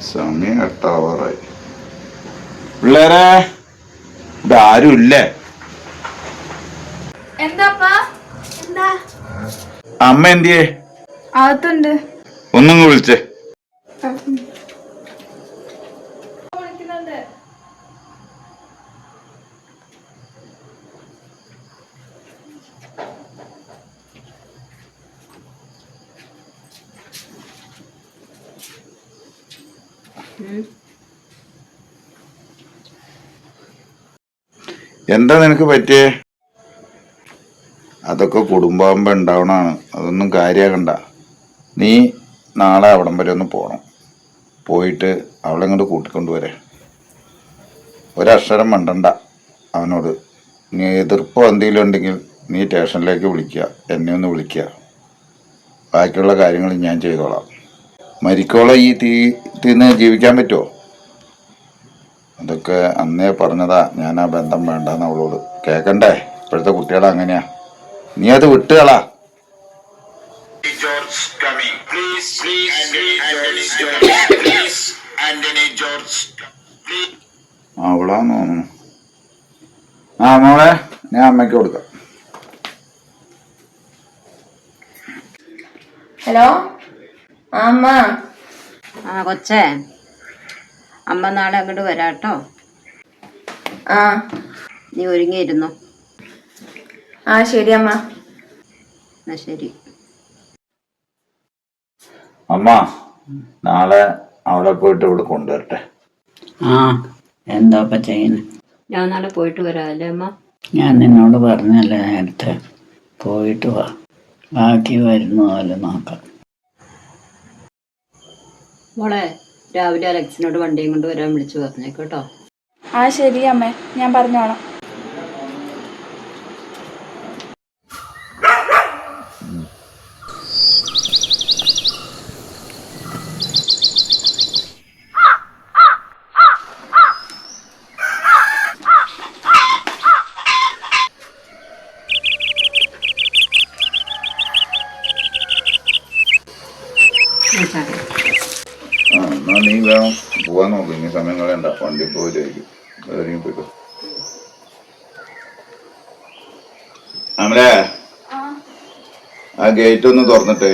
സമയം 8 പിള്ളേരെ ഇതാരും ഇല്ലേ? അമ്മ എന്തിയേ? അകത്തുണ്ട്. ഒന്നും വിളിച്ചേ. എന്താ നിനക്ക് പറ്റിയേ? അതൊക്കെ കുടുംബാകുമ്പോ ഉണ്ടാവണാണ്, അതൊന്നും കാര്യാക്കണ്ട. നീ നാളെ അവിടം വരെ ഒന്ന് പോകണം. പോയിട്ട് അവളെ ഇങ്ങോട്ട് കൂട്ടിക്കൊണ്ടുവരെ. ഒരക്ഷരം മണ്ടണ്ട അവനോട്. നീ എതിർപ്പോ എന്തെങ്കിലും ഉണ്ടെങ്കിൽ നീ സ്റ്റേഷനിലേക്ക് വിളിക്കുക, എന്നെ ഒന്ന് വിളിക്കുക. ബാക്കിയുള്ള കാര്യങ്ങൾ ഞാൻ ചെയ്തോളാം. മരിക്കോളം ഈ തീന്ന് ജീവിക്കാൻ പറ്റുമോ? അതൊക്കെ അന്നേ പറഞ്ഞതാ, ഞാൻ ആ ബന്ധം വേണ്ടെന്ന് അവളോട്. കേൾക്കണ്ടേ? ഇപ്പോഴത്തെ കുട്ടികളെ അങ്ങനെയാ. നീ അത് വിട്ടുകളാ. അവളാന്ന് തോന്നുന്നു. ആ മോളെ, ഞാൻ അമ്മയ്ക്ക് കൊടുക്കാം. ഹലോ അമ്മ. കൊച്ചേ, അമ്മ നാളെ അങ്ങോട്ട് വരാട്ടോ. ആ നീ ഒരുങ്ങിയിരുന്നു. ശരി അമ്മ. എന്നാ ശരി. അമ്മ നാളെ അവളെ പോയിട്ട് ഇവിടെ കൊണ്ടുവരട്ടെ. എന്താ ചെയ്യുന്നത്? ഞാൻ നാളെ പോയിട്ട് വരാം അല്ലേ അമ്മ? ഞാൻ നിന്നോട് പറഞ്ഞല്ലേ നേരത്തെ, പോയിട്ട് വാ, ബാക്കി വരുന്ന പോലെ നോക്കാം. മോളെ, രാവിലെ അലക്സിനോട് വണ്ടിയും കൊണ്ട് വരാൻ വിളിച്ചു പറഞ്ഞേക്കോട്ടോ. ശരി അമ്മേ, ഞാൻ പറഞ്ഞോളാം. എന്നാ നീ വേണം പോവാൻ നോക്ക്. ഇനി സമയം കളയണ്ട, വണ്ടി പോയിട്ടായിരിക്കും. വേറെ പോയിക്കോ. അമലേ, ആ ഗേറ്റ് ഒന്ന് തുറന്നിട്ടേ.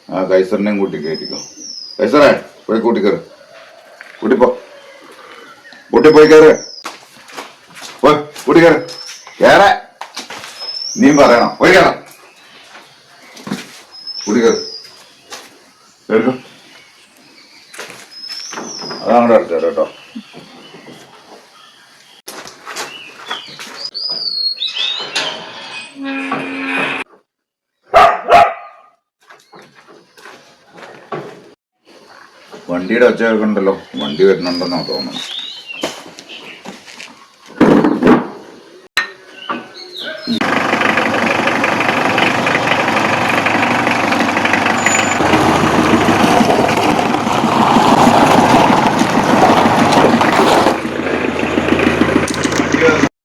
ആ കൈസറിനെയും കൂട്ടി കയറ്റിക്കോ. കൈസറേ, പോയി കൂട്ടിക്കയറ്. പോയി കയറ്. കൂട്ടിക്കയറ്. കേറെ. നീ പറയണം. പോയി കയറാം. കൂട്ടിക്കയറ്. കേൾക്കോ. അതങ്ങോട്ട് അടുത്തോ കേട്ടോ. വണ്ടിയുടെ ഒച്ച കേൾക്കണ്ടല്ലോ. വണ്ടി വരുന്നുണ്ടെന്നാ തോന്നുന്നു.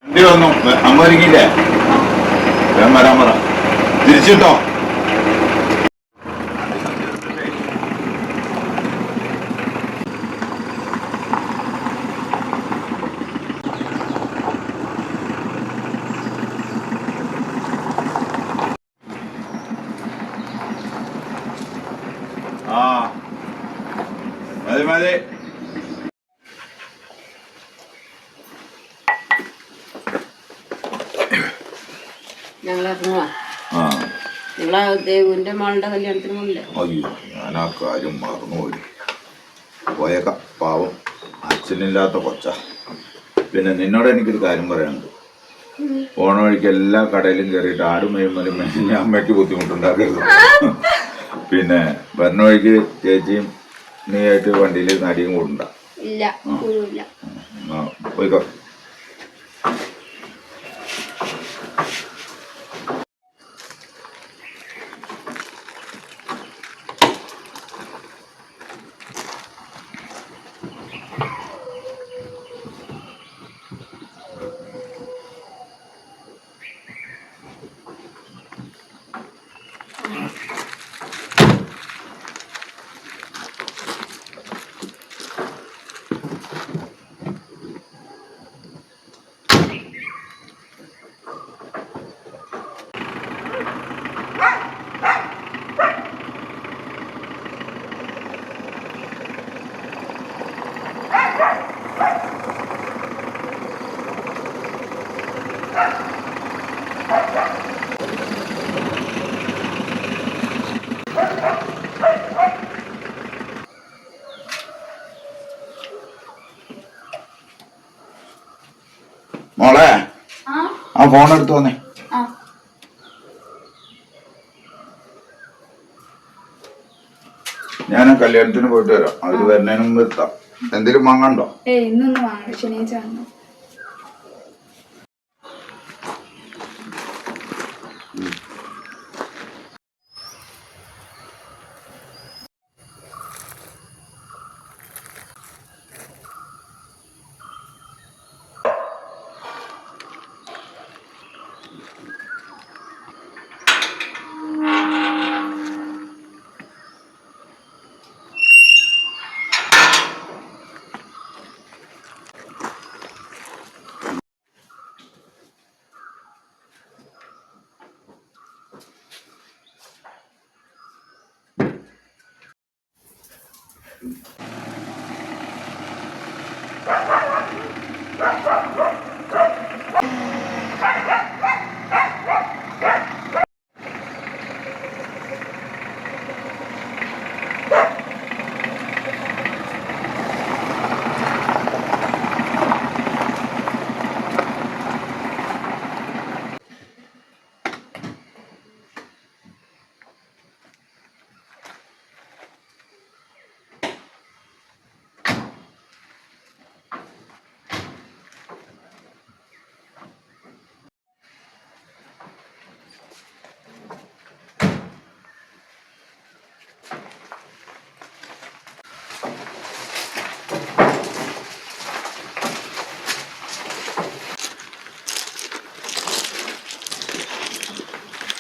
വണ്ടി വന്നു. അമ്മ ഒരുങ്ങിയില്ലേ? വേഗം വരാൻ പറ. തിരിച്ചിട്ടോ. മതി. ഞങ്ങൾ ഇറങ്ങുവാ. നിങ്ങളാ ദേവുവിന്റെ മോളുടെ കല്യാണത്തിന് പോകില്ലേ? അയ്യോ, ഞാൻ ആ കാര്യം മറന്നുപോയി. പോയേക്കാം. പാവം, അച്ഛനില്ലാത്ത കൊച്ച. പിന്നെ നിന്നോട് എനിക്കൊരു കാര്യം പറയാനുണ്ട്. പോണ വഴിക്ക് എല്ലാ കടയിലും കയറിയിട്ട് ആടും മേയുമ്പോഴും ഞാൻ അമ്മയ്ക്ക് ബുദ്ധിമുട്ടുണ്ടാക്കരുത്. പിന്നെ വരുന്ന വഴിക്ക് ചേച്ചിയും നീ ആയിട്ട് വണ്ടിയിൽ നടിയും കൂടണ്ട. പോയിക്കോ. ഫോൺ എടുത്തു വന്നേ. ആ ഞാൻ കല്യാണത്തിന് പോയിട്ട് വരാം. അവര് വരുന്നതിന് മുമ്പ് എത്താം. എന്തെങ്കിലും വാങ്ങണ്ടോ? ഇന്നൊന്നും വാങ്ങണ്ട, ശനിയാഴ്ച വാങ്ങണം.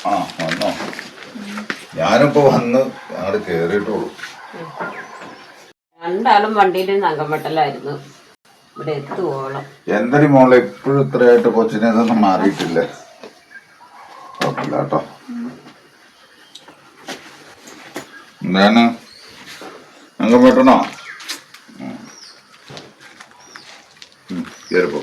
ആ വന്നോ? ഞാനിപ്പോ വന്ന് അങ്ങോട്ട് കേറിയിട്ടുള്ളൂ. രണ്ടാളും വണ്ടിയിൽ നങ്കമ്പട്ടലായിരുന്നു. ഇവിടെ എത്തുവോളം. എന്തടി മോളെ ഇപ്പോഴും ഇത്രയായിട്ട് കൊച്ചിനെ ഇതൊന്നും മാറിയിട്ടില്ല. കുഴപ്പമില്ല കേട്ടോ. എന്താണ് നങ്കമ്പട്ടണോ? കേറിപ്പോ.